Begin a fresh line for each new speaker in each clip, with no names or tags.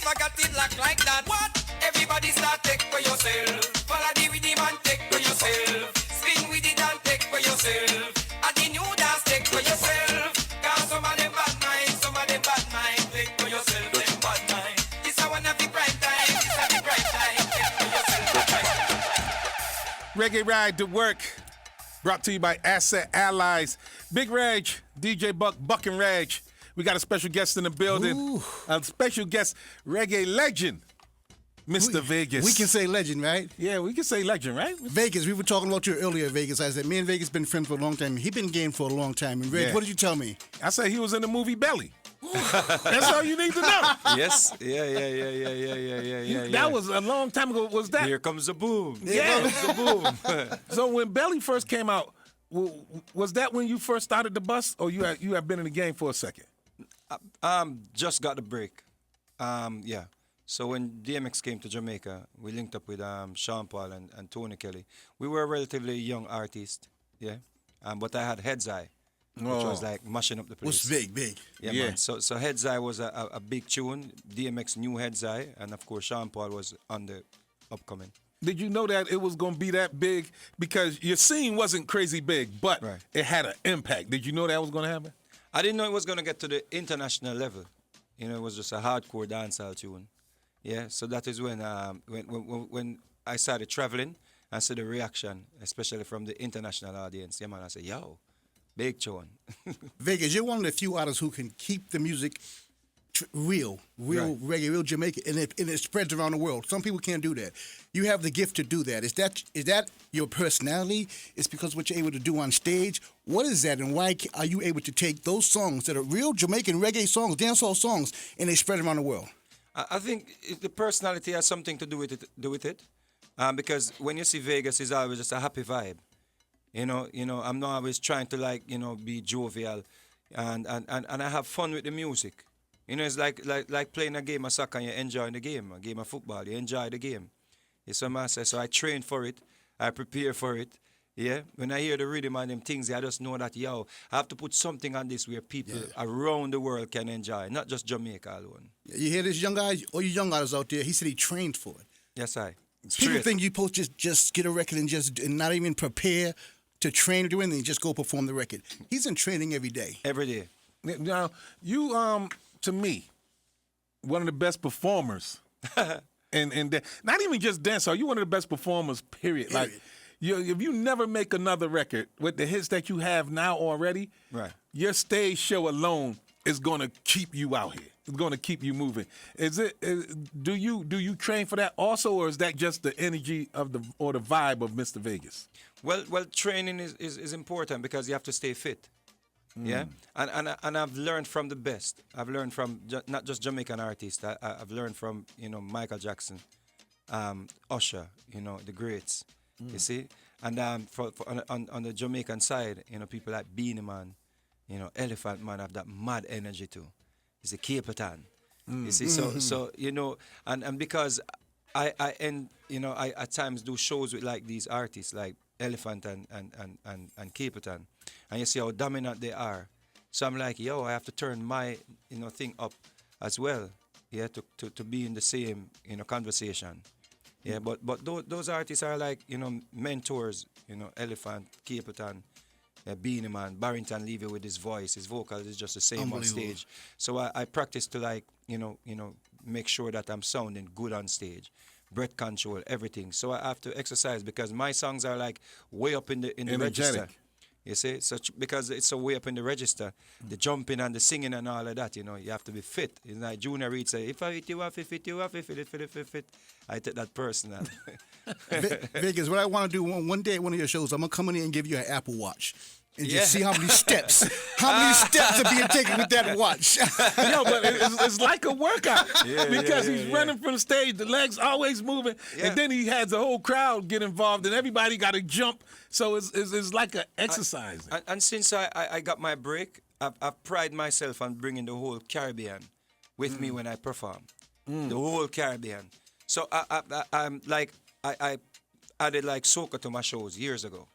I got it locked like that. What? Everybody start take for yourself. Follow the rhythm and take for yourself. Spin with it and take for yourself. And the new dance take for yourself. Cause some of them bad mind, some of them bad mind. Take for yourself, them bad mind. This I wanna be bright time, this I be bright time. Take for yourself.
Reggae Ride to Work, brought to you by Asset Allies. Big Regg, DJ Buck and Regg. We got a special guest in the building.
Ooh.
A special guest, reggae legend, Mr. Vegas.
We can say legend, right?
Yeah, we can say legend, right?
Vegas, we were talking about you earlier, Vegas. I said, me and Vegas been friends for a long time. He been game for a long time. And Regg,
Yeah.
what did you tell me?
I said he was in the movie Belly. That's all you need to know.
Yes. Yeah.
That was a long time ago. Was that?
Here comes the boom.
Yeah.
Here comes the boom.
So when Belly first came out, was that when you first started the bus, or you had been in the game for a second?
Just got the break. Yeah. So when DMX came to Jamaica, we linked up with Sean Paul and Tony Kelly. We were a relatively young artist, yeah. But I had Head's Eye, which was like mashing up the place.
Was big.
Yeah,
Yeah.
man. So Head's Eye was a big tune. DMX knew Head's Eye, and of course Sean Paul was on the upcoming.
Did you know that it was going to be that big? Because your scene wasn't crazy big, but
Right.
it had an impact. Did you know that was going to happen?
I didn't know it was going to get to the international level. You know, it was just a hardcore dancehall tune. Yeah, so that is when I started traveling and saw the reaction, especially from the international audience. Yeah, man, I said, yo, big tune.
Vegas, you're one of the few artists who can keep the music real
Right.
reggae, real Jamaican, and it spreads around the world. Some people can't do that. You have the gift to do that. Is that your personality? It's because what you're able to do on stage. What is that, and why are you able to take those songs that are real Jamaican reggae songs, dancehall songs, and they spread around the world?
I think the personality has something to do with it. Because when you see Vegas, it's always just a happy vibe. You know, I'm not always trying to be jovial, and I have fun with the music. You know, it's like playing a game of soccer and you're enjoying the game, a game of football, you enjoy the game. Yes, so I train for it, I prepare for it. Yeah, when I hear the rhythm and them things, I just know that, I have to put something on this where people around the world can enjoy, not just Jamaica alone.
You hear this young guy, all you young artists out there, he said he trained for it.
Yes, I.
People think you supposed to just get a record and not even prepare to train or do anything, just go perform the record. He's in training every day.
Every day.
Now, you, to me, one of the best performers. and not even just dancehall, you're one of the best performers, period. Like, if you never make another record with the hits that you have now already,
Right.
your stage show alone is going to keep you out here. It's going to keep you moving. Do you train for that also, or is that just the energy of the vibe of Mr. Vegas?
Well, training is important because you have to stay fit. Yeah, and I've learned from the best. I've learned from not just Jamaican artists. I've learned from Michael Jackson, Usher, the greats. You see, and on the Jamaican side, people like Beanie Man, Elephant Man have that mad energy too. It's a Capitan. You see, so and because I at times do shows with like these artists like Elephant and Capitan, and you see how dominant they are. So I'm like, I have to turn my thing up as well, yeah, to be in the same conversation. Yeah, but those artists are like mentors, Elephant, Capitan, Beanie Man, Barrington Levy with his voice, his vocal is just the same on stage. So I practice to make sure that I'm sounding good on stage, breath control, everything. So I have to exercise because my songs are like way up in the register. You see, because it's so way up in the register, the jumping and the singing and all of that, you have to be fit. It's like Junior Reid say, if I hit you off, if it you off, if it. I take that personal.
Vegas, what I want to do one day at one of your shows, I'm going to come in here and give you an Apple Watch. And just see how many steps are being taken with that watch.
But it's like a workout because he's running from the stage, the legs always moving, and then he has the whole crowd get involved, and everybody got to jump. So it's like an exercise.
And since I got my break, I've pride myself on bringing the whole Caribbean with me when I perform. The whole Caribbean. So I'm like I added like soca to my shows years ago.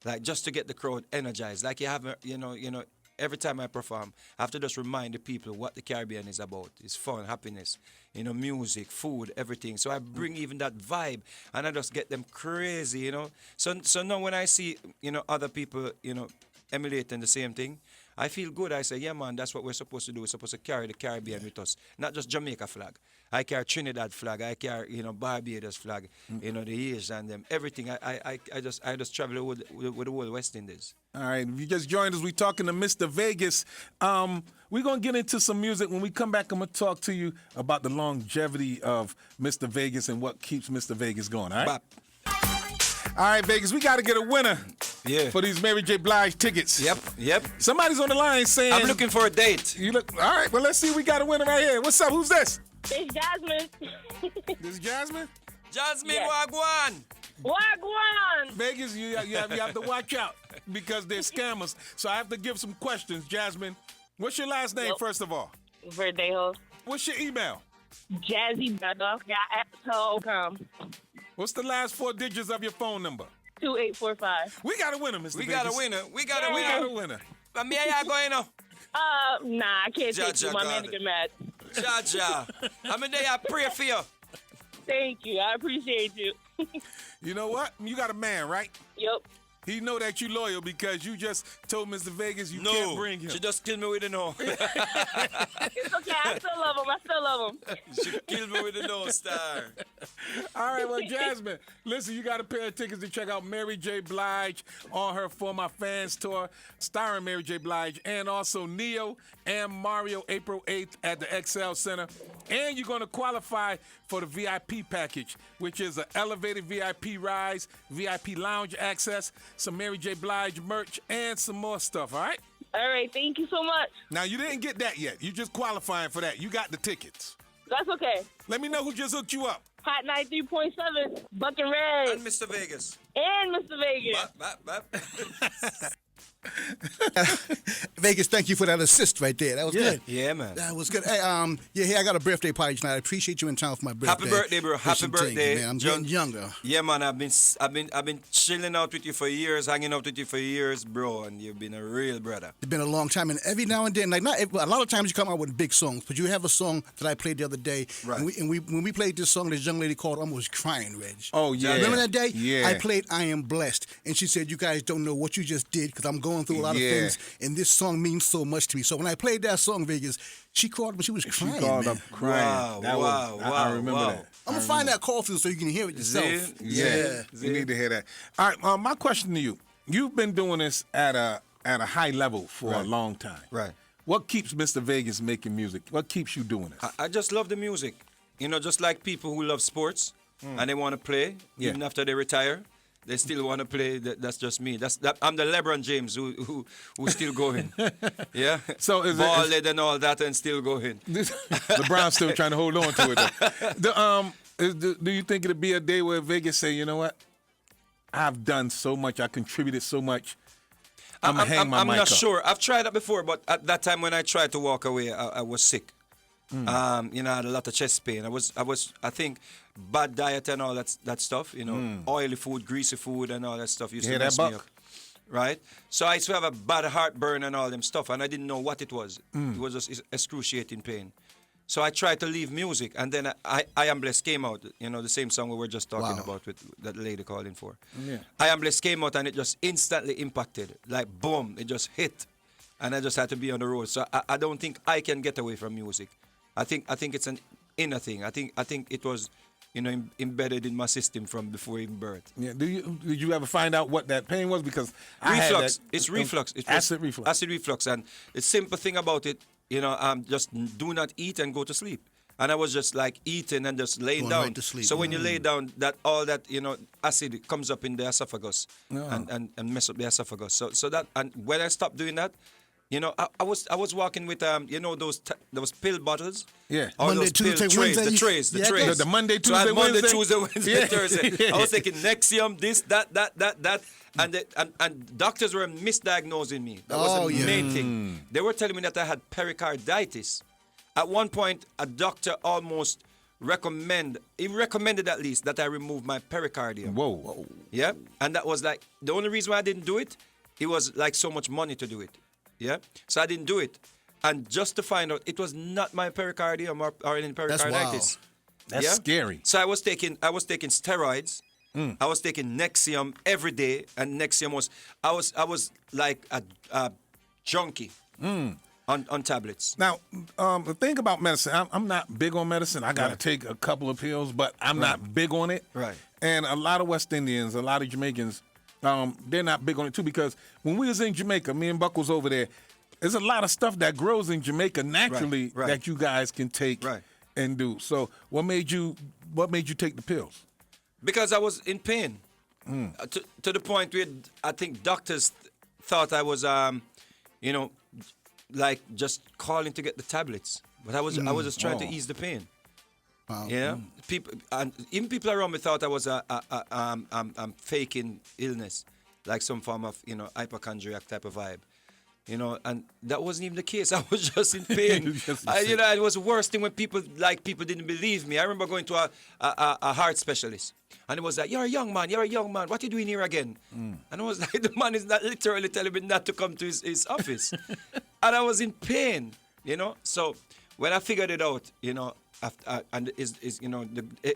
Like just to get the crowd energized, like you have, every time I perform, I have to just remind the people what the Caribbean is about. It's fun, happiness, music, food, everything. So I bring even that vibe, and I just get them crazy, So now when I see, other people, emulating the same thing, I feel good. I say, yeah, man, that's what we're supposed to do. We're supposed to carry the Caribbean with us, not just Jamaica flag. I carry Trinidad flag. I carry, Barbados flag. The Asians and them, everything. I just travel with the whole West Indies.
All right, if you just joined us, we're talking to Mr. Vegas. We're going to get into some music. When we come back, I'm going to talk to you about the longevity of Mr. Vegas and what keeps Mr. Vegas going, all right?
Bop.
All right, Vegas, we got to get a winner for these Mary J. Blige tickets.
Yep.
Somebody's on the line saying...
I'm looking for a date.
You look... All right, well, let's see. We got a winner right here. What's up? Who's this?
It's Jasmine.
This is Jasmine?
Jasmine
Yes.
Wagwan.
Wagwan.
Vegas, you have to watch out because they're scammers. So I have to give some questions. Jasmine, what's your last name, first of all?
Verdejo.
What's your email?
JazzyBrother@apple.com.
What's the last 4 digits of your phone number?
2845.
We got a winner, Mr.
We
Vegas.
got a winner. We got
We
a
got
winner.
a winner.
But me and you going now.
Nah, I can't take
Jaja
you. My
got
man
it.
get mad.
Jaja. I'm in there. I pray for you.
Thank you. I appreciate you.
You know what? You got a man, right?
Yep.
He know that you loyal because you just told Mr. Vegas you can't bring him.
She just killed me with a no.
It's okay. I still love him.
She killed me with a no, star.
All right, well, Jasmine, listen, you got a pair of tickets to check out Mary J. Blige on her For My Fans tour, starring Mary J. Blige, and also Neo and Mario, April 8th at the XL Center. And you're going to qualify for the VIP package, which is an elevated VIP rise, VIP lounge access, some Mary J. Blige merch, and some more stuff, all right?
All right. Thank you so much.
Now, you didn't get that yet. You just qualifying for that. You got the tickets.
That's okay.
Let me know who just hooked you up.
Hot 93.7, Buck and Regg,
And Mr. Vegas.
and Mr. Vegas.
Bop.
Vegas, thank you for that assist right there. That was good.
Yeah, man.
That was good. Hey, I got a birthday party tonight. I appreciate you in town for my birthday.
Happy birthday, bro. Happy
Listen, thank you,
birthday.
man. I'm getting younger.
Yeah, man. I've been chilling out with you for years, hanging out with you for years, bro, and you've been a real brother.
It's been a long time, and every now and then, a lot of times you come out with big songs, but you have a song that I played the other day,
Right.
and when we played this song, this young lady called almost crying, Reg.
Oh, yeah.
Remember that day?
Yeah.
I played I Am Blessed, and she said, you guys don't know what you just did because I'm going through a lot of
Yeah.
things, and this song means so much to me. So when I played that song, Vegas, she called, but she was crying,
She called
man.
up crying.
Wow,
That
wow,
was, I remember
wow.
that.
I'm going to find that call through so you can hear it yourself.
Yeah. You need to hear that. All right, my question to you. You've been doing this at a high level for a long time.
Right.
What keeps Mr. Vegas making music? What keeps you doing this?
I just love the music. Just like people who love sports and they want to play, even after they retire, they still want to play. That's just me. I'm the LeBron James who's still going. Yeah.
So is
bald and all that and still going.
LeBron's still trying to hold on to it, though. Do you think it'll be a day where Vegas say, you know what? I've done so much. I contributed so much. I'm going to hang my
I'm
mic
not
up.
sure. I've tried that before, but at that time when I tried to walk away, I was sick. I had a lot of chest pain. I think bad diet and all that stuff, oily food, greasy food and all that stuff used
Hear
to
that,
mess me
Buck?
up. Right? So I used to have a bad heartburn and all them stuff, and I didn't know what it was. It was just excruciating pain. So I tried to leave music, and then I Am Blessed came out, the same song we were just talking about with that lady calling for.
Yeah.
I Am Blessed came out, and it just instantly impacted. Like, boom, it just hit. And I just had to be on the road. So I don't think I can get away from music. I think it's an inner thing. I think it was, embedded in my system from before even birth.
Yeah. Did you ever find out what that pain was? Because I had
Reflux.
that,
It's reflux. It was
acid reflux.
Acid reflux. And the simple thing about it, just do not eat and go to sleep. And I was just like eating and just laying
Going
down.
right to sleep.
So when you lay down, all that acid comes up in the esophagus and mess up the esophagus. So that, and when I stopped doing that, I was walking with those pill bottles.
Yeah.
Or
Monday,
those pill
Tuesday,
trays,
Wednesday.
the trays, the
Yeah,
trays.
the Monday,
So I had
Tuesday,
Monday,
Wednesday.
Tuesday, Wednesday,
Yeah.
Thursday. I was taking Nexium, this, that. And doctors were misdiagnosing me. That was the main thing. They were telling me that I had pericarditis. At one point, a doctor almost recommended at least that I remove my pericardium.
Whoa.
Yeah? And that was like, the only reason why I didn't do it, it was like so much money to do it. Yeah, so I didn't do it, and just to find out it was not my pericardium or any pericarditis.
That's scary.
So I was taking steroids. I was taking Nexium every day, and Nexium I was like a junkie on tablets.
Now, the thing about medicine, I'm not big on medicine. I got to take a couple of pills, but I'm not big on it.
Right.
And a lot of West Indians, a lot of Jamaicans, they're not big on it too, because when we was in Jamaica, me and Buck was over there, there's a lot of stuff that grows in Jamaica naturally
Right.
that you guys can take and do. So what made you take the pills?
Because I was in pain, to the point where I think doctors thought I was, like just calling to get the tablets. But I was just trying to ease the pain.
Wow.
Yeah, people, and even people around me thought I was faking illness, like some form of hypochondriac type of vibe. And that wasn't even the case. I was just in pain. It was the worst thing when people didn't believe me. I remember going to a heart specialist, and it was like, "You're a young man. What are you doing here again?" And I was like, "The man is not literally telling me not to come to his office," and I was in pain. So when I figured it out, the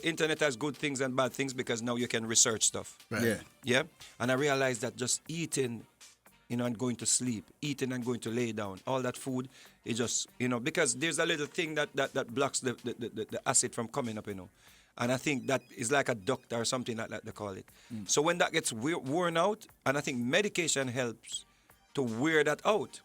internet has good things and bad things, because now you can research stuff.
Right.
Yeah, and I realized that just eating, and going to sleep, eating and going to lay down, all that food, it just, because there's a little thing that blocks the acid from coming up, And I think that is like a duct or something like that, they call it. So when that gets worn out, and I think medication helps to wear that out.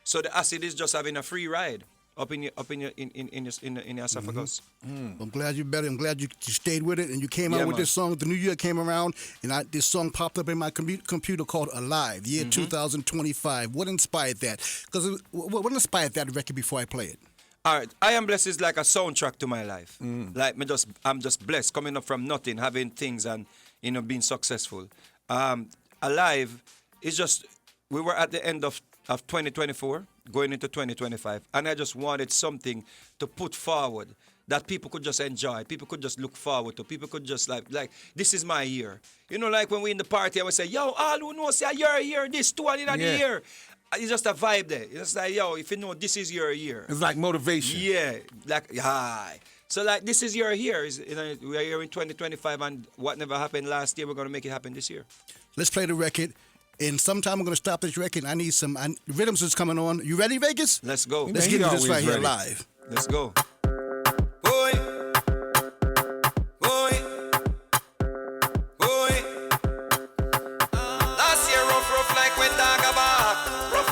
So the acid is just having a free ride up in your esophagus.
I'm glad you're better. I'm glad you stayed with it and you came out with this song. The new year came around and this song popped up in my computer called Alive, year 2025. What inspired that? Because what inspired that record before I play it?
All right, I Am Blessed is like a soundtrack to my life. Like I'm just blessed, coming up from nothing, having things and being successful. Alive is just, we were at the end of 2024, going into 2025, and I just wanted something to put forward that people could just enjoy, people could just look forward to, people could just like this is my year. Like when we in the party, I would say, yo, all who knows, say, you're a year, this, 2 in a year. It's just a vibe there. It's just like, yo, if you know this is your year.
It's like motivation.
Yeah, like, hi. So like, this is your year. We are here in 2025, and what never happened last year, we're going to make it happen this year.
Let's play the record. And sometime I'm going to stop this record. I need some rhythms is coming on. You ready, Vegas?
Let's go.
Let's get into this right here
ready.
live.
Let's go.
Boy, boy, boy. Last year rough like when dog a bark. Rough.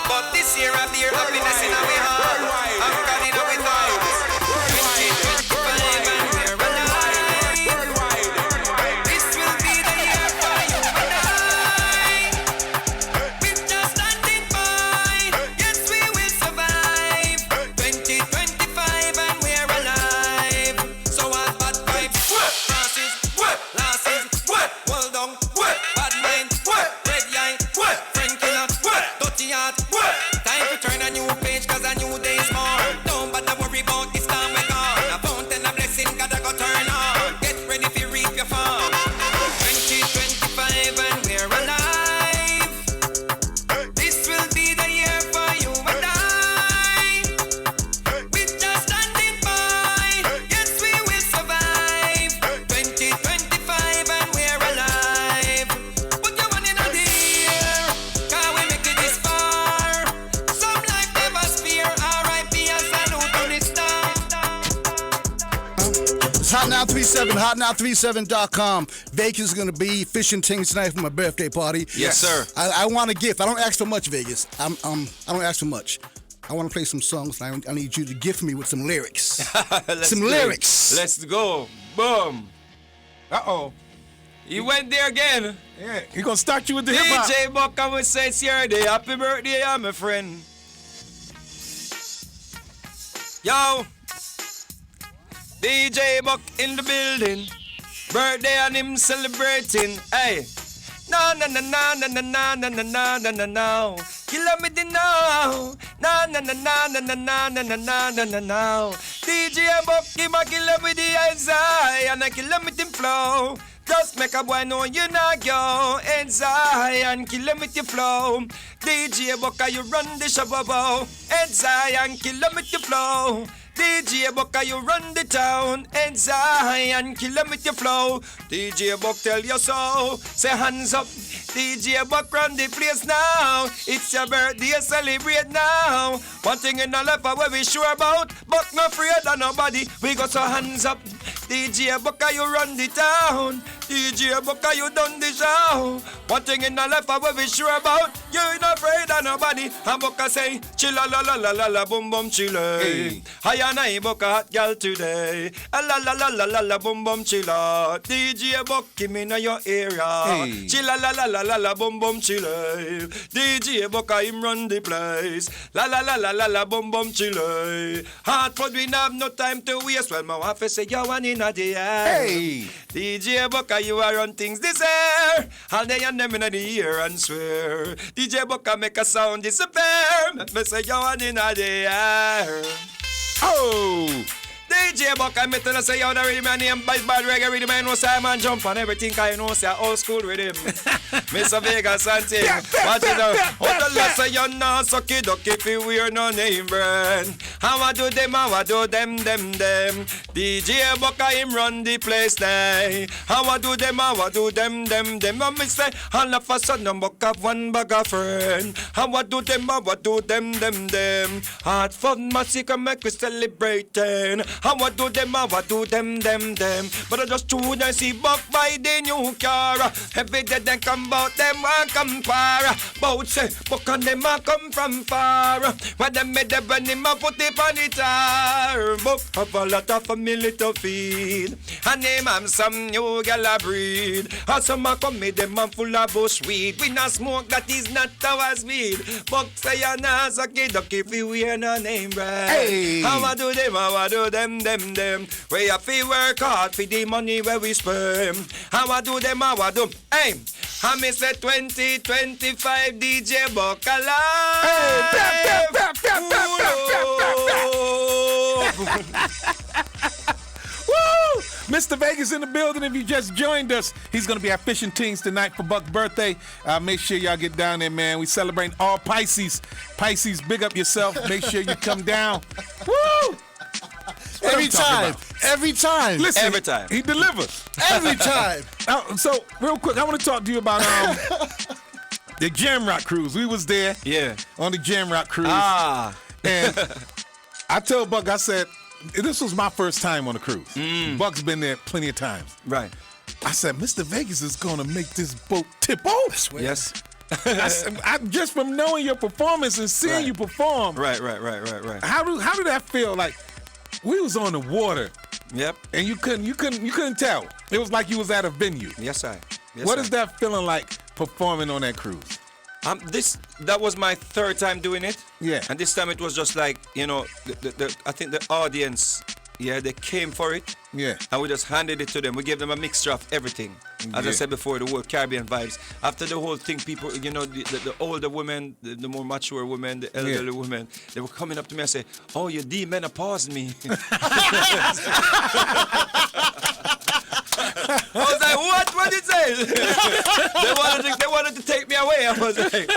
But this year I bear happiness in our heart. I'm God in our thoughts. 2025 and we're alive. This will be the year for you and I. We're just standing by. Yes, we will survive. 2025 and we're alive. So all bad vibes, losses, hold on, bad mind, red eye, friend killer, dirty heart. Time to turn a new page, cause a new day is born. Don't bother worry about this time we're gone. A fountain of blessing gotta go turn on. Get ready to reap your farm. 2025 and we're alive. This will be the year for you and I. We're just standing by. Yes, we will survive. 2025 and we're alive. Put your money in the air, cause we make it this far. Some life never spare. R.I.P. a salute to the star.
It's Hot Now 37, hotnow37.com. Vegas is going to be fishing things tonight for my birthday party.
Yes, sir.
I want a gift. I don't ask for much, Vegas. I don't ask for much. I want to play some songs, and I need you to gift me with some lyrics. Some lyrics.
Let's go. Boom.
Uh-oh.
You went there again.
Yeah, he gonna start you with the hip-hop.
DJ Buck, come and say it's your day. Happy birthday, yeah, my friend. Yo. DJ Buck in the building. Birthday and him celebrating. Hey. No, no, no, no, no, no, no, no, no, no, no, no, no. Kill me the now. No, no, no, no, no, no, no, no, no, no, no, no, no. DJ Buck, him a kill with the eyes eye, and I kill him with him flow. Just make a boy know you not go. Head Zion, kill him with your flow. DJ Bucka, you run the shababo. Head Zion, kill him with your flow. DJ Bucka, you run the town. Head Zion, kill him with your flow. DJ Buck tell you so. Say hands up. DJ Buck run the place now. It's your birthday, celebrate now. One thing in our life where we sure about. Buck no afraid of nobody. We got so hands up. DJ Bucka, you run the town. DJ Bucka, you done the show. One thing in our life where we sure about. You ain't afraid of nobody. And Bucka say, chilla la la la la la boom boom chilla.
Hey.
Hi and I Bucka hot girl today. A la la la la la la boom boom chilla. DJ Buck, give me in your area.
Hey.
Chilla la la la la la boom boom chilla. DJ Bucka him run the place. La la la la la la boom boom chilla. Hartford we have no time to waste. Well my wife say you one in a day.
Hey.
DJ Bucka, you are on things this air. All day and them in the ear and swear. DJ Bucka make a sound disappear. Let me say you one in a day.
Oh.
DJ Bucka, me tell you say you the rhythm and name bad reggae rhythm. I know Simon jump on everything. I know say old school rhythm. Mr. Vegas and thing. What you know? What the last say you know? Sucky ducky if you wear no name brand. How I do them? How I do them? DJ Bucka him run the place now. How I do them? How I do them? And me say all of a sudden Bucka have one bag of friend. How I do them? How I do them? Hartford massacre make we celebrating. How I do them? How I do them? But I just tune and see Buck by the new car. Every day they come out them and come far. Bout say Buck and them a come from far. When them made the burn him a put it on the tar. Buck have a lot of family to feed. And name am some new gal a breed. And some a come with them a full of bushweed. We not smoke, that is not our speed. Buck say you not sucky ducky if you wear no name brand.
Hey.
How I do them? How I do them? We have to work hard for the money where we spend. How I do them? How I do? Hey, I miss the 2025 DJ Buck alive.
Woo! Mr. Vegas in the building. If you just joined us, he's going to be at Fishing Teens tonight for Buck's birthday. Make sure y'all get down there, man. We celebrating all Pisces. Pisces, big up yourself. Make sure you come down. Woo!
Every time.
Listen,
Every time.
he delivers.
Every time.
So, real quick, I want to talk to you about the Jam Rock cruise. We was there on the Jam Rock cruise. And I told Buck, I said, this was my first time on a cruise. Buck's been there plenty of times.
Right.
I said, Mr. Vegas is going to make this boat tip over.
Yes.
I just from knowing your performance and seeing you perform.
Right.
How did that feel? Like, we was on the water.
Yep.
And you couldn't tell. It was like you was at a venue.
Yes, I.
What is that feeling like performing on that cruise?
That was my third time doing it.
Yeah.
And this time it was just like, you know, I think the audience, they came for it.
Yeah.
And we just handed it to them. We gave them a mixture of everything. As I said before, the whole Caribbean vibes. After the whole thing, people, you know, the older women, the more mature women, the elderly women, they were coming up to me and say, "Oh, you demenopaused me." I was like, what? What did you say? they wanted to take me away. I was like,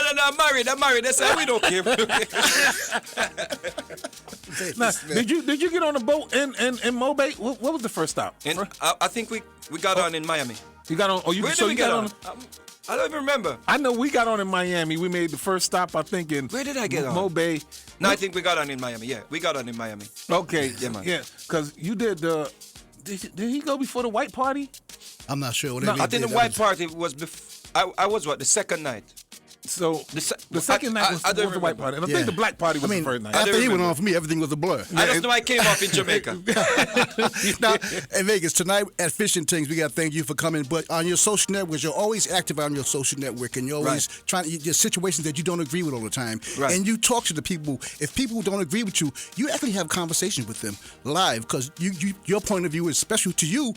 no, I'm married. They said, we don't care.
Now, did you get on a boat in Mobay? What was the first stop?
I think we got on in Miami.
You got on? Oh,
Where did we get on? I don't even remember.
I know we got on in Miami. We made the first stop, I think, in
Where did I get on?
Mobay.
No, I think we got on in Miami. Yeah, we got on in Miami.
Okay.
Yeah, man.
Yeah, because you did the. Did he go before the white party?
I'm not sure.
No, I think the white party was before. I was the second night.
So the second night was before the white party. And I think the black party was the first night.
After he went on for me, everything was a blur.
I just know I came off in Jamaica.
Now, in Vegas, tonight at Fishing Things, we got to thank you for coming. But on your social networks, you're always active on your social network, and you're always trying to there's situations that you don't agree with all the time.
Right.
And you talk to the people. If people don't agree with you, you actually have conversations with them live because your point of view is special to you.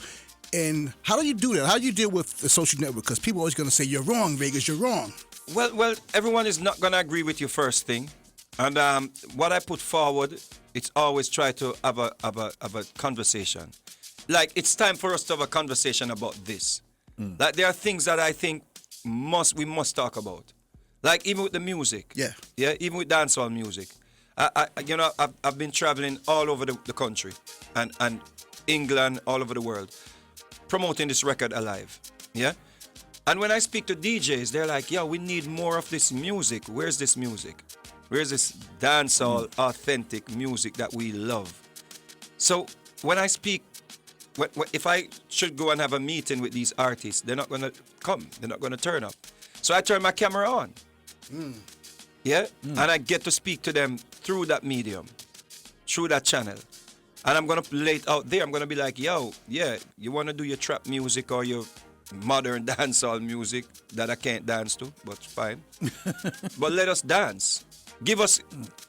And how do you do that? How do you deal with the social network? Because people are always going to say, you're wrong, Vegas, you're wrong.
Well, everyone is not going to agree with you first thing. And what I put forward, it's always try to have a conversation. like it's time for us to have a conversation about this. Like there are things that I think we must talk about. Like even with the music.
Yeah.
Even with dancehall music. I've been traveling all over the country and England, all over the world, promoting this record Alive. Yeah. And when I speak to DJs, they're like, "Yo, we need more of this music. Where's this music? Where's this dancehall authentic music that we love?" So when I speak, if I should go and have a meeting with these artists, they're not gonna come. They're not gonna turn up. So I turn my camera on. Yeah, and I get to speak to them through that medium, through that channel. And I'm going to lay it out there. I'm going to be like, "Yo, yeah, you want to do your trap music or your modern dancehall music that I can't dance to, but fine. But let us dance.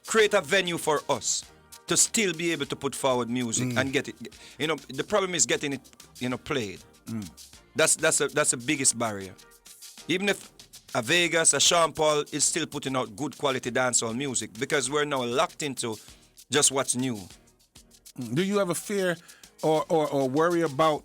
Create a venue for us to still be able to put forward music and get it. The problem is getting it, played. That's the biggest barrier. Even if a Vegas, a Sean Paul is still putting out good quality dancehall music because we're now locked into just what's new.
Do you ever fear or worry about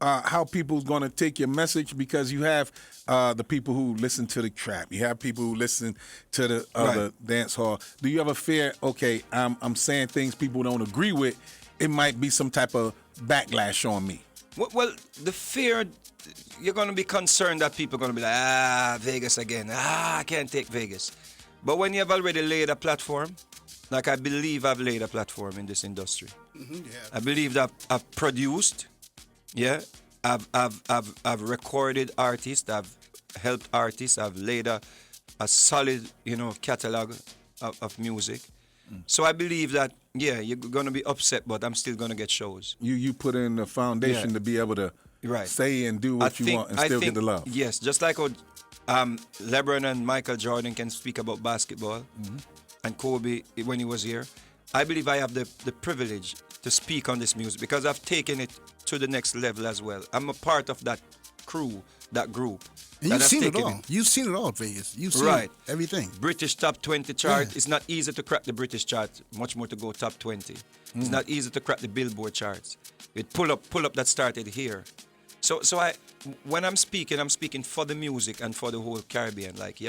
how people's going to take your message? Because you have the people who listen to the trap. You have people who listen to the other dance hall. Do you ever fear, okay, I'm saying things people don't agree with, it might be some type of backlash on me?
Well, the fear, you're going to be concerned that people are going to be like, Vegas again. I can't take Vegas. But when you have already laid a platform, like I believe I've laid a platform in this industry. I believe that I've produced, I've recorded artists, I've helped artists, I've laid a solid, catalog of music. So I believe that, you're going to be upset, but I'm still going to get shows.
You put in the foundation to be able to say and do what you want and still get the love.
Yes, just like how LeBron and Michael Jordan can speak about basketball and Kobe when he was here. I believe I have the privilege to speak on this music because I've taken it to the next level as well. I'm a part of that crew, that group.
And you've seen it all. You've seen it all, Vegas. You've seen everything.
British top 20 chart. It's not easy to crack the British chart. Much more to go top 20. It's not easy to crack the Billboard charts. It pull up that started here. So when I'm speaking for the music and for the whole Caribbean. Like,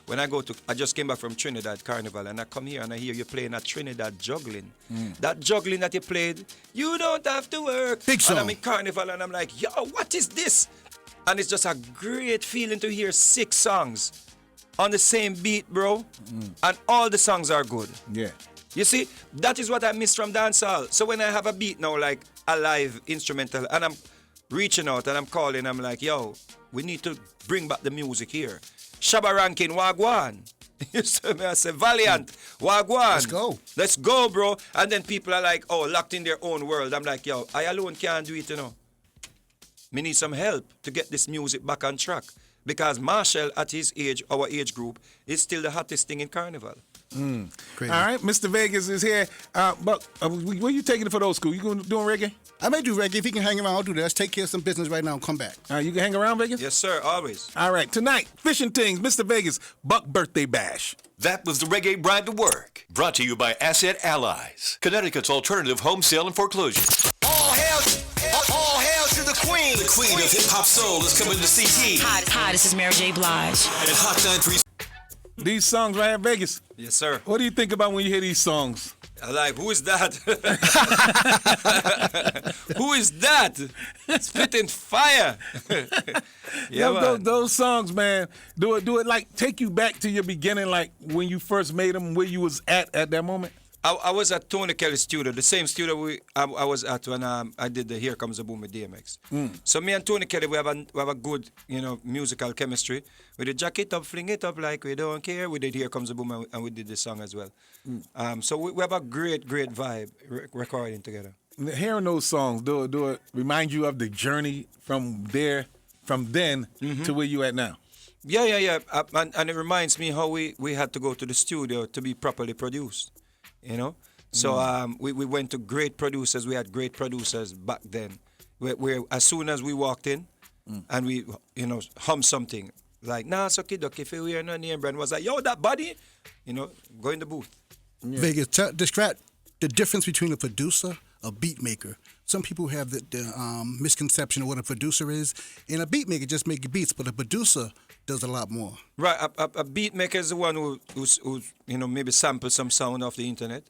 when I just came back from Trinidad Carnival and I come here and I hear you playing that Trinidad juggling. That juggling that you played, you don't have to work.
Big song.
And I'm in Carnival and I'm like, what is this? And it's just a great feeling to hear 6 songs on the same beat, bro. And all the songs are good.
Yeah.
You see, that is what I miss from dancehall. So when I have a beat now, like a live instrumental, and I'm reaching out and I'm calling, I'm like, we need to bring back the music here. Shabba Rankin, Wagwan. You see me? I say, Valiant, Wagwan. Let's go, bro. And then people are like, locked in their own world. I'm like, I alone can't do it, Me need some help to get this music back on track. Because Marshall, at his age, our age group, is still the hottest thing in Carnival.
All right, Mr. Vegas is here. But where you taking it for those school? You doing reggae?
I may do reggae. If he can hang around, I'll do that. Let's take care of some business right now and come back.
You can hang around, Vegas?
Yes, sir, always.
All right, tonight, Fishing Things, Mr. Vegas, Buck Birthday Bash.
That was the Reggae Bride to Work, brought to you by Asset Allies, Connecticut's alternative home sale and foreclosure.
All hail to the queen.
The queen of hip-hop soul is coming to CT.
Hi, this is Mary J. Blige.
And Hot 93.
These songs right here, Vegas.
Yes, sir.
What do you think about when you hear these songs?
I like, who is that? Who is that? Spitting fire.
Those songs, man, do it like take you back to your beginning, like when you first made them, where you was at that moment?
I was at Tony Kelly's studio, the same studio I was at when I did the Here Comes the Boom with DMX. So me and Tony Kelly, we have a good, musical chemistry. We did Jack It Up, Fling It Up Like We Don't Care. We did Here Comes the Boom and we did this song as well. So we have a great vibe recording together.
Hearing those songs, do it remind you of the journey from then to where you at now?
Yeah. And it reminds me how we had to go to the studio to be properly produced. So we went to great producers. We had great producers back then. Where as soon as we walked in, and we hummed something like "Nah, so kid, if we were no name brand," was like, "Yo, that body," go in the booth.
Vegas, describe the difference between a producer, a beat maker, some people have the misconception of what a producer is, and a beat maker just makes beats, but a producer does a lot more.
Right, a beat maker is the one who's maybe sample some sound off the internet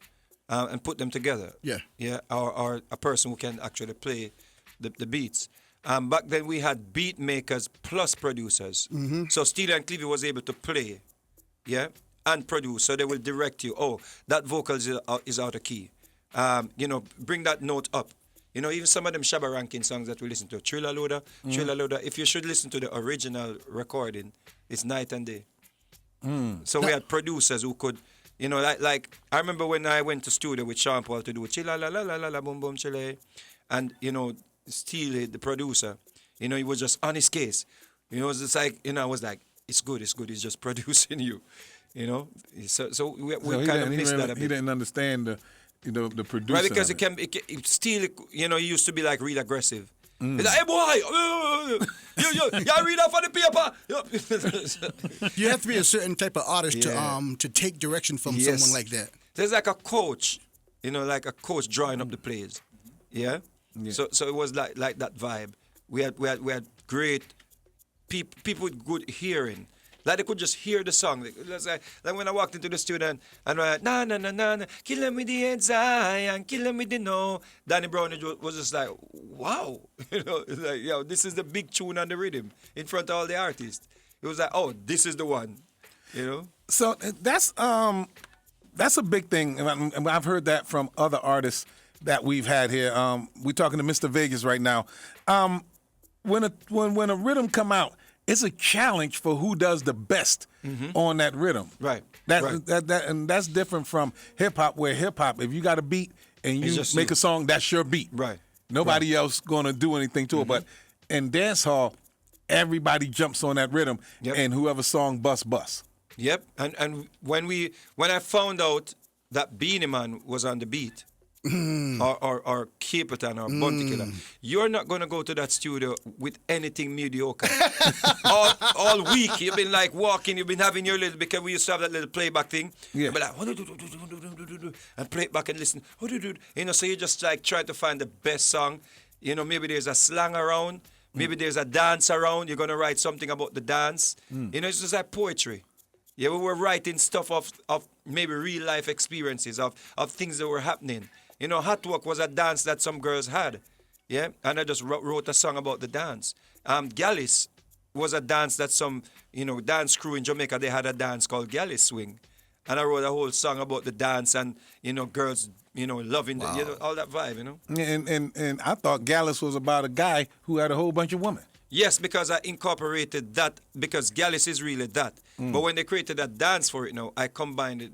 and put them together.
Yeah.
Yeah, or a person who can actually play the beats. Back then we had beat makers plus producers. So Steely and Clevie was able to play, yeah, and produce. So they will direct you. Oh, that vocal is out of key. Bring that note up. Even some of them Shabba Rankin songs that we listen to, Trilla Loader, if you should listen to the original recording, it's night and day. So we had producers who could, like I remember when I went to studio with Sean Paul to do Chilla la la la la la boom boom chile, and Steely, the producer, he was just on his case. It was just like, I was like, it's good, he's just producing you, So we kind of missed that a bit.
He didn't understand the producer.
Right, because Steely, he used to be like real aggressive. He's like, hey boy, you read off on the paper.
You have to be a certain type of artist to take direction from someone like that.
There's like a coach, like a coach drawing up the plays. Yeah. So it was like that vibe. We had great people with good hearing. Like they could just hear the song. Like when I walked into the studio and I went, na na na na na, kill them with the heads high and kill them with the no. Danny Brown was just like, wow, it's like, this is the big tune on the rhythm in front of all the artists. It was like, oh, this is the one,
So that's a big thing, and I've heard that from other artists that we've had here. We're talking to Mr. Vegas right now. When a rhythm come out, it's a challenge for who does the best on that rhythm.
Right.
And that's different from hip hop, where hip hop, if you got a beat and you make a song, that's your beat.
Right.
Nobody else gonna do anything to it. But in dancehall, everybody jumps on that rhythm, and whoever song bust.
Yep. And when I found out that Beanie Man was on the beat, or Caperton or Bounty Killer, you're not going to go to that studio with anything mediocre. all week, you've been like walking, you've been having your little, because we used to have that little playback thing. Yeah. But like, and play it back and listen. So you just like try to find the best song. Maybe there's a slang around, maybe there's a dance around, you're going to write something about the dance. It's just like poetry. Yeah, we were writing stuff of maybe real life experiences, of things that were happening. Hot Walk was a dance that some girls had, yeah, and I just wrote a song about the dance. Gallis was a dance that some, dance crew in Jamaica, they had a dance called Gallis Swing, and I wrote a whole song about the dance and, girls, loving all that vibe,
And I thought Gallis was about a guy who had a whole bunch of women.
Yes, because I incorporated that, because Gallis is really that. But when they created that dance for it, I combined it,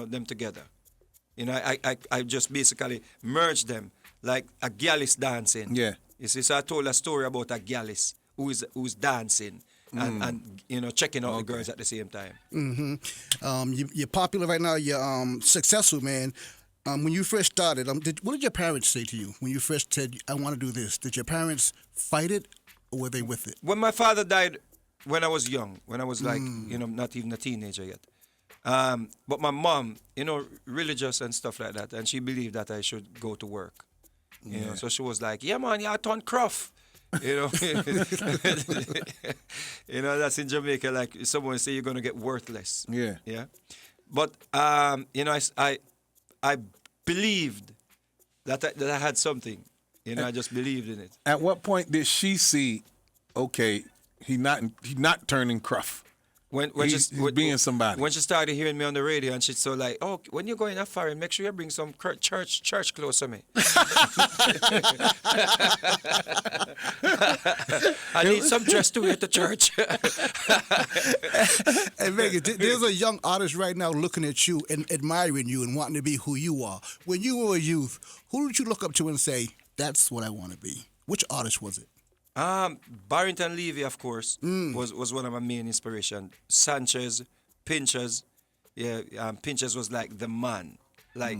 them together. I just basically merged them like a Gallis dancing. Yeah. You see, so I told a story about a Gallis who's dancing and checking out the girls at the same time.
You're popular right now. You're successful, man. When you first started, what did your parents say to you when you first said, I want to do this? Did your parents fight it, or were they with it?
When my father died when I was young, when I was like, not even a teenager yet. But my mom, religious and stuff like that, and she believed that I should go to work. So she was like, yeah, man, I turn cruff. That's in Jamaica, like someone say you're going to get worthless. Yeah. Yeah. But, I believed that I had something. I just believed in it.
At what point did she see, okay, he not turning cruff? When he's being somebody.
When she started hearing me on the radio, and she's so like, oh, when you're going that far, make sure you bring some church clothes to me. I need some dress to wear to church.
Hey, Vegas, there's a young artist right now looking at you and admiring you and wanting to be who you are. When you were a youth, who did you look up to and say, that's what I want to be? Which artist was it?
Barrington Levy, of course, was one of my main inspiration. Sanchez, Pinchers. Yeah, Pinchers was like the man. Like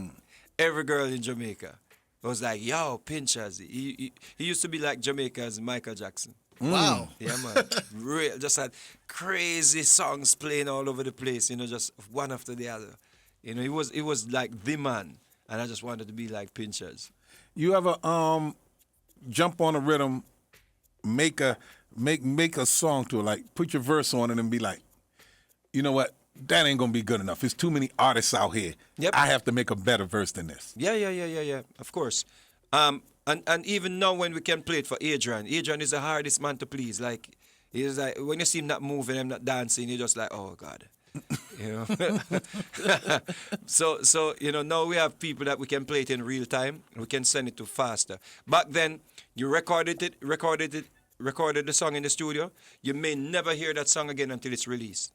every girl in Jamaica was like, yo, Pinchers. He used to be like Jamaica's Michael Jackson.
Wow.
Yeah, man. Just had crazy songs playing all over the place, just one after the other. He was like the man. And I just wanted to be like Pinchers.
You ever jump on a rhythm, make a song to it, like put your verse on it and be like, you know what? That ain't gonna be good enough. There's too many artists out here.
Yep.
I have to make a better verse than this.
Yeah. Of course. And even now when we can play it for Adrian is the hardest man to please. Like, he's like, when you see him not moving, him not dancing, you're just like, oh God. You know. so now we have people that we can play it in real time. We can send it to faster. Back then, you recorded the song in the studio. You may never hear that song again until it's released.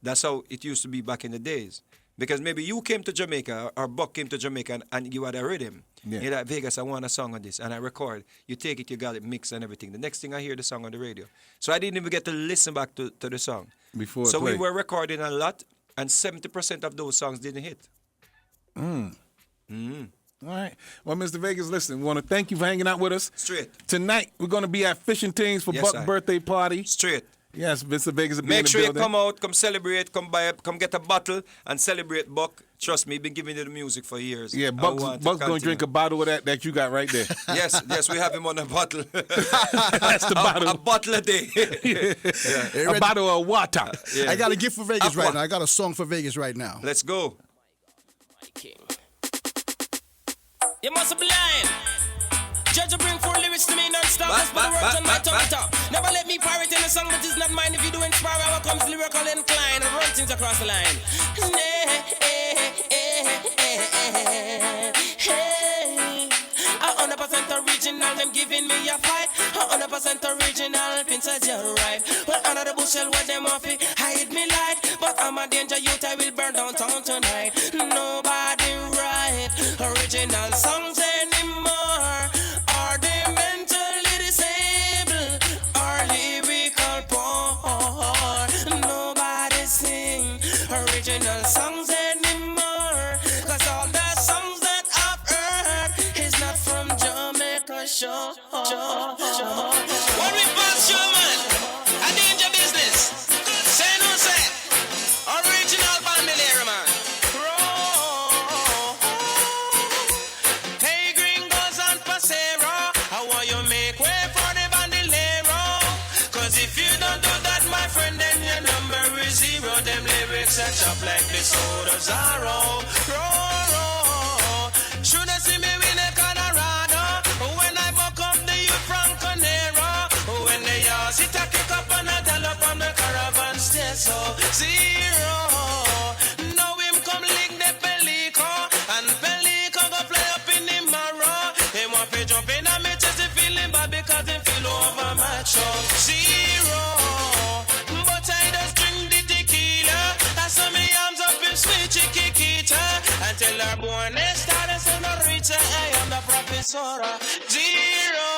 That's how it used to be back in the days. Because maybe you came to Jamaica or Buck came to Jamaica and you had a rhythm.
Yeah.
You're like, Vegas, I want a song on this. And I record. You take it, you got it mixed and everything. The next thing I hear the song on the radio. So I didn't even get to listen back to the song.
Before
so we
play.
were recording a lot, and 70% of those songs didn't hit.
All right. Well, Mr. Vegas, listen, we want to thank you for hanging out with us.
Straight.
Tonight, we're going to be at Fishing Things for
Yes,
Buck's
I.
birthday party.
Straight.
Yes, Mr. Vegas will be in
Make
the
sure you
building.
come out, come celebrate, come get a bottle and celebrate Buck. Trust me, been giving you the music for years.
Yeah,
I
Buck's
want to
going to
continue.
drink a bottle of that you got right there.
Yes, we have him on a bottle.
That's the bottle.
A bottle a day.
Hey,
A
Regg,
bottle of water.
Yeah.
I got a gift for Vegas
Aqua.
right now. I got a song for Vegas right now.
Let's go.
You must be blind. Judge bring four lyrics to me non-stop. Let's put the words on my tongue top. Never let me pirate in a song that is not mine. If you do inspire, how comes lyrical incline and run things across the line. Hey, 100% original, them giving me a fight. 100% original, Princess, you're right. Well, under the bushel, what them off it, hide me light. But I'm a danger youth, I will burn downtown tonight. Nobody right, original songs anymore. Are they mentally disabled? Or lyrical poor? Nobody sing original songs anymore. Cause all the songs that I've heard is not from Jamaica, sure. When we pass you, man, a danger business. Say no say. Original bandolero, man. Hey, gringos and pasero, how want you make way for the bandolero? Cause if you don't do that, my friend, then your number is zero. Them lyrics are chopped like the soda Zaro. Should I see me win a Colorado? When I buck up the youth from Conero. When they all sit a kick up and a tell up on the caravan stay so zero. Now him come lick the Pelico. And Pelico go play up in the marrow. Him want to jump in and me chest he feeling bad because him feel over my show. Zero. But I just drink the tequila. I saw me arms up in sweet chiquita. And tell her born started senorita. I am the professora. Zero.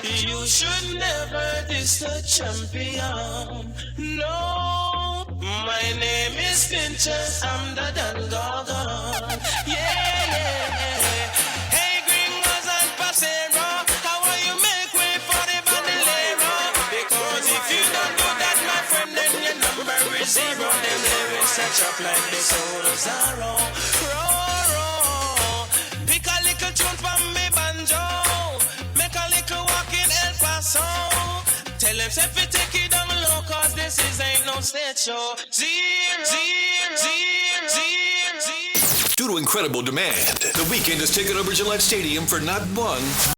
You should never diss the champion. No. My name is Pinchas. I'm the Dangogon. Yeah. Hey, gringos and pasero, how will you make way for the bandolero? Because if you don't do that, my friend, then your number is zero. Them lyrics are chopped like the soda Zaro. Pick a little tune from me banjo. Make a little walk in El Paso. Tell them if you take it down low, cause this ain't no stage show. Zero.
Due to incredible demand, the weekend has taken over Gillette Stadium for not one,